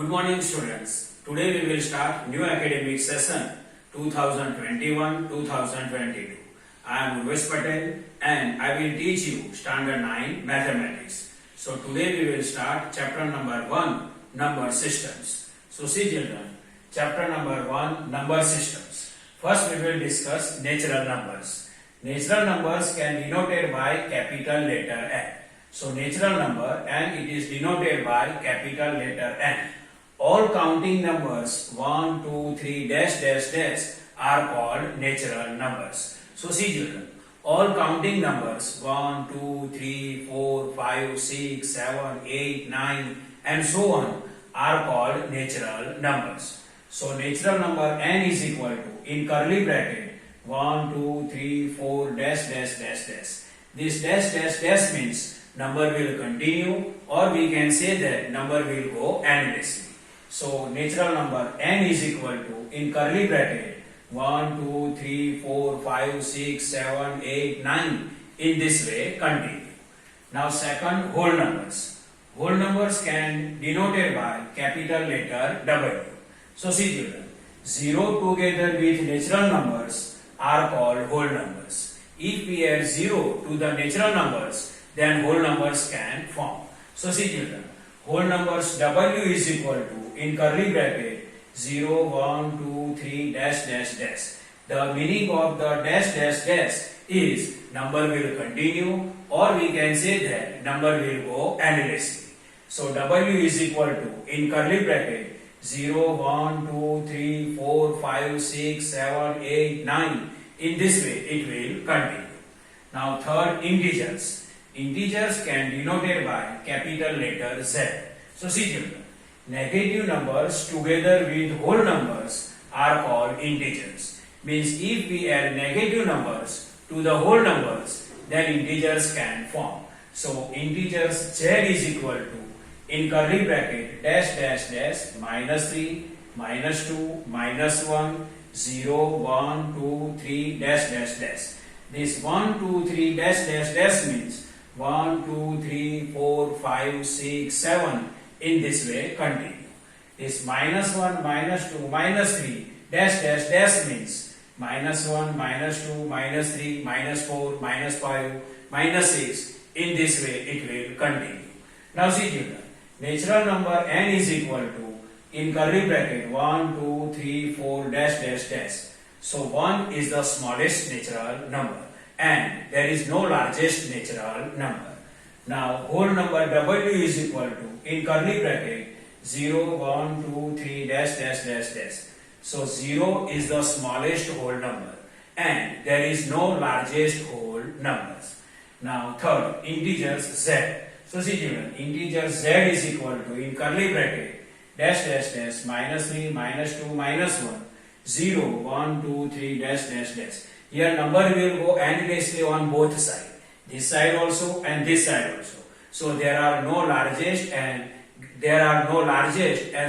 Good morning students. Today we will start new academic session 2021-2022. I am Urvesh Patel and I will teach you standard 9 mathematics. So today we will start chapter number 1 number systems. So see children, chapter number 1 number systems. First we will discuss natural numbers. Natural numbers can be denoted by capital letter N. So natural number and it is denoted by capital letter N. All counting numbers 1, 2, 3 dash dash dash are called natural numbers. So see children, all counting numbers 1, 2, 3, 4, 5, 6, 7, 8, 9 and so on are called natural numbers. So natural number N is equal to, in curly bracket, 1, 2, 3, 4 dash dash dash dash. This dash dash dash means number will continue, or we can say that number will go endlessly. So natural number N is equal to, in curly bracket, 1, 2, 3, 4, 5, 6, 7, 8, 9. In this way continue. Now second, whole numbers. Whole numbers can denoted by capital letter W. So see children, 0 together with natural numbers are called whole numbers. If we add 0 to the natural numbers, then whole numbers can form. So see children, whole numbers W is equal to, in curly bracket, 0, 1, 2, 3 dash dash dash. The meaning of the dash dash dash is number will continue, or we can say that number will go endlessly. So W is equal to, in curly bracket, 0, 1, 2, 3, 4, 5, 6, 7, 8, 9. In this way it will continue. Now third, integers. Integers can be denoted by capital letter Z. So see children, negative numbers together with whole numbers are called integers. Means if we add negative numbers to the whole numbers, then integers can form. So integers Z is equal to, in curly bracket, dash dash dash, -3, -2, -1, 0, 1, 2, 3 dash dash dash. This 1, 2, 3 dash dash dash means 1, 2, 3, 4, 5, 6, 7. In this way continue. This -1, -2, -3 dash dash dash means -1, -2, -3, -4, -5, -6. In this way it will continue. Now see children, natural number N is equal to, in curly bracket, 1, 2, 3, 4 dash dash dash. So 1 is the smallest natural number and there is no largest natural number. Now whole number W is equal to, in curly bracket, 0, 1, 2, 3 dash dash dash dash. So 0 is the smallest whole number and there is no largest whole numbers. Now third, integers Z. So see children, integer Z is equal to, in curly bracket, dash dash dash, -3, -2, -1, 0, 1, 2, 3 dash dash dash. Here number will go endlessly on both sides, this side also and this side also. So there are no largest and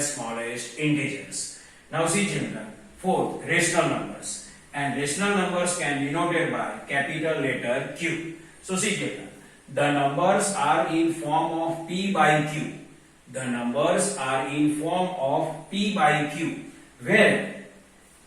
smallest integers. Now see children, fourth, rational numbers. And rational numbers can be denoted by capital letter Q. So see children, the numbers are in form of P by Q. The numbers are in form of P by Q, where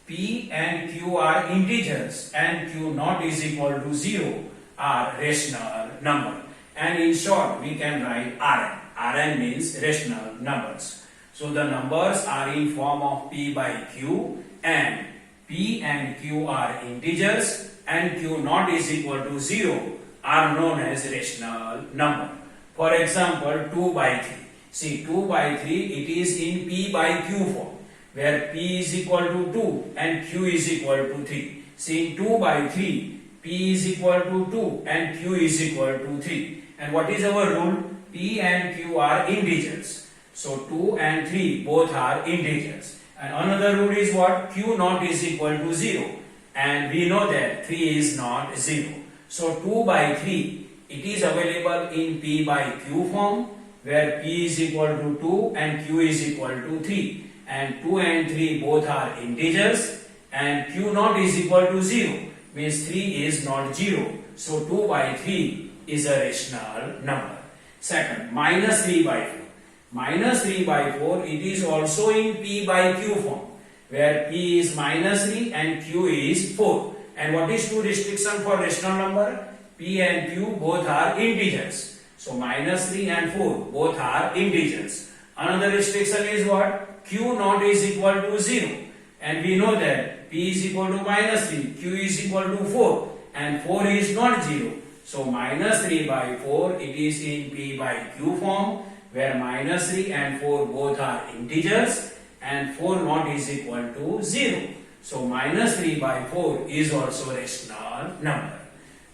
P and Q are integers and Q not is equal to 0 are rational number. And in short we can write Rn. Rn means rational numbers. So the numbers are in form of P by Q and P and Q are integers and Q not is equal to 0 are known as rational number. For example, 2 by 3. See, 2 by 3 it is in P by Q form, where P is equal to 2 and Q is equal to 3. See, in 2 by 3, P is equal to 2 and Q is equal to 3. And what is our rule? P and Q are integers. So 2 and 3 both are integers. And another rule is what? Q not is equal to 0. And we know that 3 is not 0. So 2 by 3, it is available in P by Q form, where P is equal to 2 and Q is equal to 3. And 2 and 3 both are integers and Q not is equal to 0 means 3 is not 0. So 2 by 3 is a rational number. Second, -3 by 4. minus 3 by 4, it is also in P by Q form, where P is minus 3 and Q is 4. And what is two restriction for rational number? P and Q both are integers. So minus 3 and 4 both are integers. Another restriction is what? Q naught is equal to 0. And we know that P is equal to minus 3, Q is equal to 4, and 4 is not 0. So minus 3 by 4, it is in P by Q form, where minus 3 and 4 both are integers, and 4 naught is equal to 0. So minus 3 by 4 is also rational number.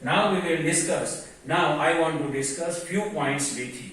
Now we will discuss. Now I want to discuss few points with you.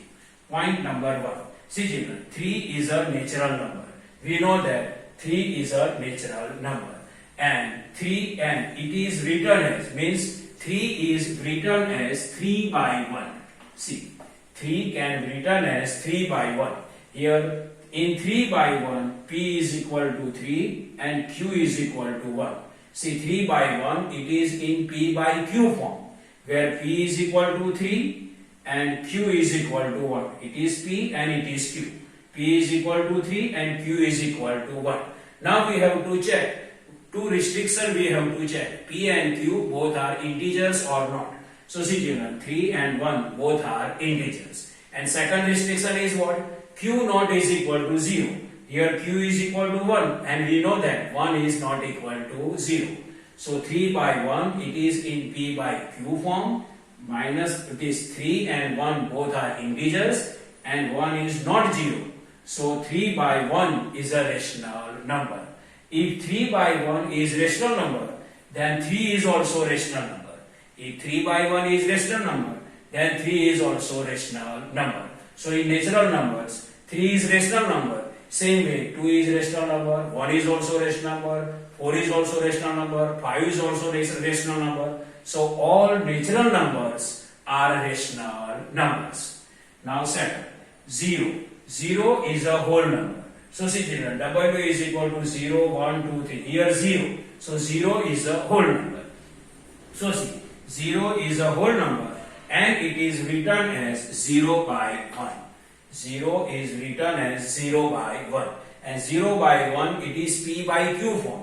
Point number 1. See children, 3 is a natural number. We know that 3 is a natural number. And 3 and it is written as, means 3 is written as 3 by 1. See, 3 can be written as 3 by 1. Here in 3 by 1, P is equal to 3 and Q is equal to 1. See, 3 by 1, it is in P by Q form, where P is equal to 3 and Q is equal to 1. It is P and it is Q. P is equal to 3 and Q is equal to 1. Now we have to check. Two restrictions we have to check. P and Q both are integers or not. So see children, 3 and 1 both are integers. And second restriction is what? Q naught is equal to 0. Here Q is equal to 1 and we know that 1 is not equal to 0. So 3 by 1, it is in P by Q form, minus it is 3 and 1 both are integers and 1 is not 0. So 3 by 1 is a rational number. If 3 by 1 is rational number, then 3 is also rational number. If 3 by 1 is rational number, then 3 is also rational number. So in natural numbers, 3 is rational number. Same way, 2 is rational number, 1 is also rational number, 4 is also rational number, 5 is also rational number. So all natural numbers are rational numbers. Now second, 0. 0 is a whole number. So see children, W is equal to 0, 1, 2, 3. Here 0. So 0 is a whole number. So see, 0 is a whole number and it is written as 0 by 1. 0 is written as 0 by 1. And 0 by 1, it is P by Q form.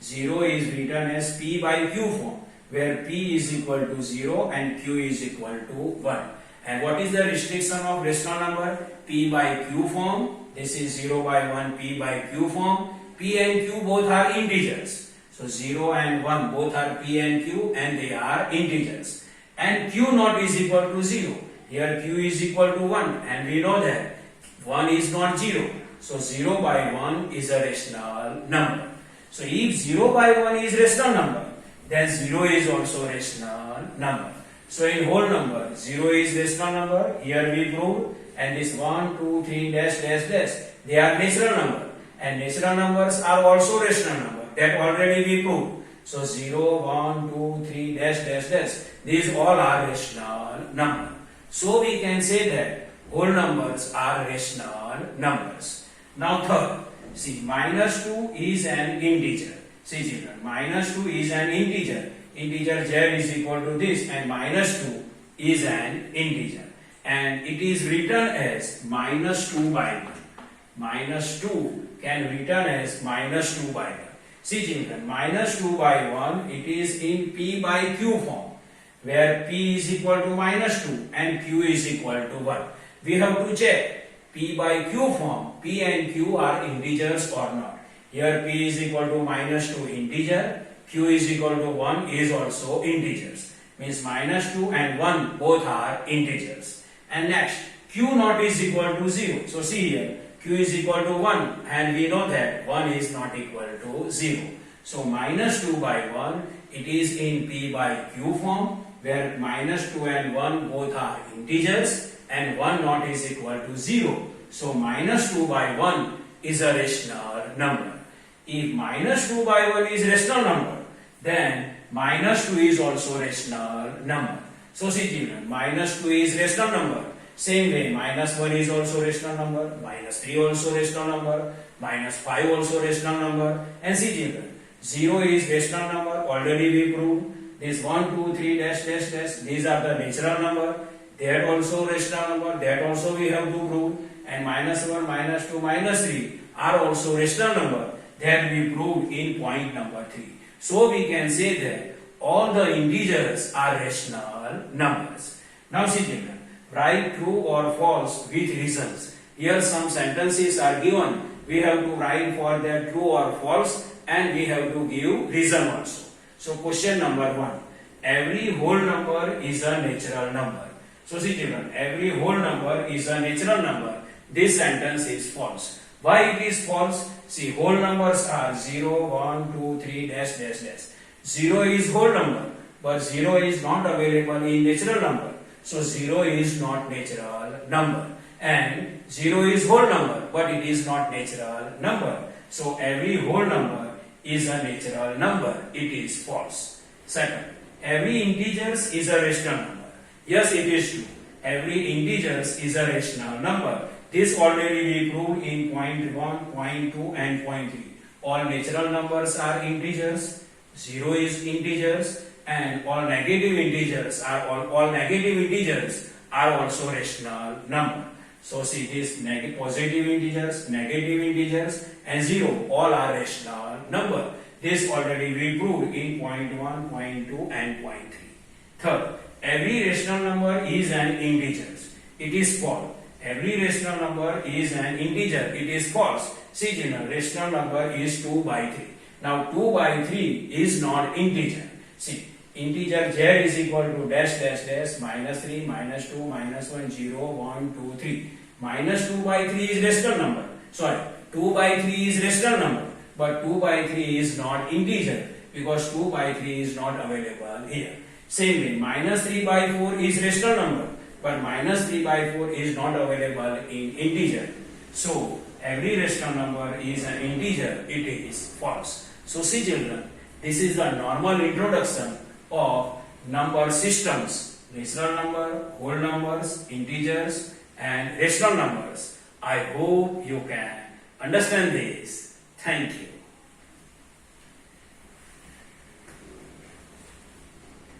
0 is written as P by Q form, where P is equal to 0 and Q is equal to 1. And what is the restriction of rational number? P by Q form. This is 0 by 1 P by Q form. P and Q both are integers. So 0 and 1 both are P and Q and they are integers. And Q naught is equal to 0. Here Q is equal to 1 and we know that 1 is not 0. So 0 by 1 is a rational number. So if 0 by 1 is rational number, then 0 is also rational number. So in whole number, 0 is rational number. Here we prove. And this 1, 2, 3, dash, dash, dash, they are natural number. And natural numbers are also rational number. That already we proved. So 0, 1, 2, 3, dash, dash, dash. These all are rational number. So we can say that whole numbers are rational numbers. Now third, see, minus 2 is an integer. See children, minus 2 is an integer. Integer z is equal to this and minus 2 is an integer. And it is written as minus 2 by 1. Minus 2 can written as minus 2 by 1. See children, minus 2 by 1, it is in P by Q form, where P is equal to minus 2 and Q is equal to 1. We have to check P by Q form, P and Q are integers or not. Here P is equal to minus 2 integer, Q is equal to 1 is also integers. Means minus 2 and 1 both are integers. And next, Q naught is equal to 0. So see here, Q is equal to 1 and we know that 1 is not equal to 0. So minus 2 by 1, it is in P by Q form, where minus 2 and 1 both are integers and 1 naught is equal to 0. So minus 2 by 1 is a rational number. If minus 2 by 1 is rational number, then minus 2 is also rational number. So see children, minus 2 is rational number. Same way, minus 1 is also rational number, minus 3 also rational number, minus 5 also rational number. And see children, 0 is rational number, already we proved. This 1, 2, 3, dash, these are the natural number. That also rational number, that also we have to prove. and -1, -2, -3 are also rational number. That we proved in point number 3. So we can say that all the integers are rational numbers. Now see children, write true or false with reasons. Here some sentences are given. We have to write for that true or false, and we have to give reason also. So question number 1. Every whole number is a natural number. So see children, every whole number is a natural number. This sentence is false. Why it is false? See, whole numbers are 0, 1, 2, 3, dash, dash, dash. 0 is whole number, but 0 is not available in natural number. So 0 is not natural number. And 0 is whole number, but it is not natural number. So every whole number is a natural number. It is false. Second, every integer is a rational number. Yes, it is true. Every integer is a rational number. This already we proved in point 1, point 2 and point 3. All natural numbers are integers. 0 is integers, and all negative integers are also rational number. So see this positive integers, negative integers and 0 all are rational number. This already we proved in point 1, point 2 and point 3. Third, every rational number is an integer. It is false. Every rational number is an integer. It is false. See children, rational number is 2 by 3. Now 2 by 3 is not integer. See, integer z is equal to dash dash dash minus 3, minus 2, minus 1, 0, 1, 2, 3. Minus 2 by 3 is rational number. Sorry, 2 by 3 is rational number. But 2 by 3 is not integer because 2 by 3 is not available here. Same way, minus 3 by 4 is rational number. But minus 3 by 4 is not available in integer. So, every rational number is an integer. It is false. So, see children, this is the normal introduction of number systems. Rational number, whole numbers, integers and rational numbers. I hope you can understand this. Thank you.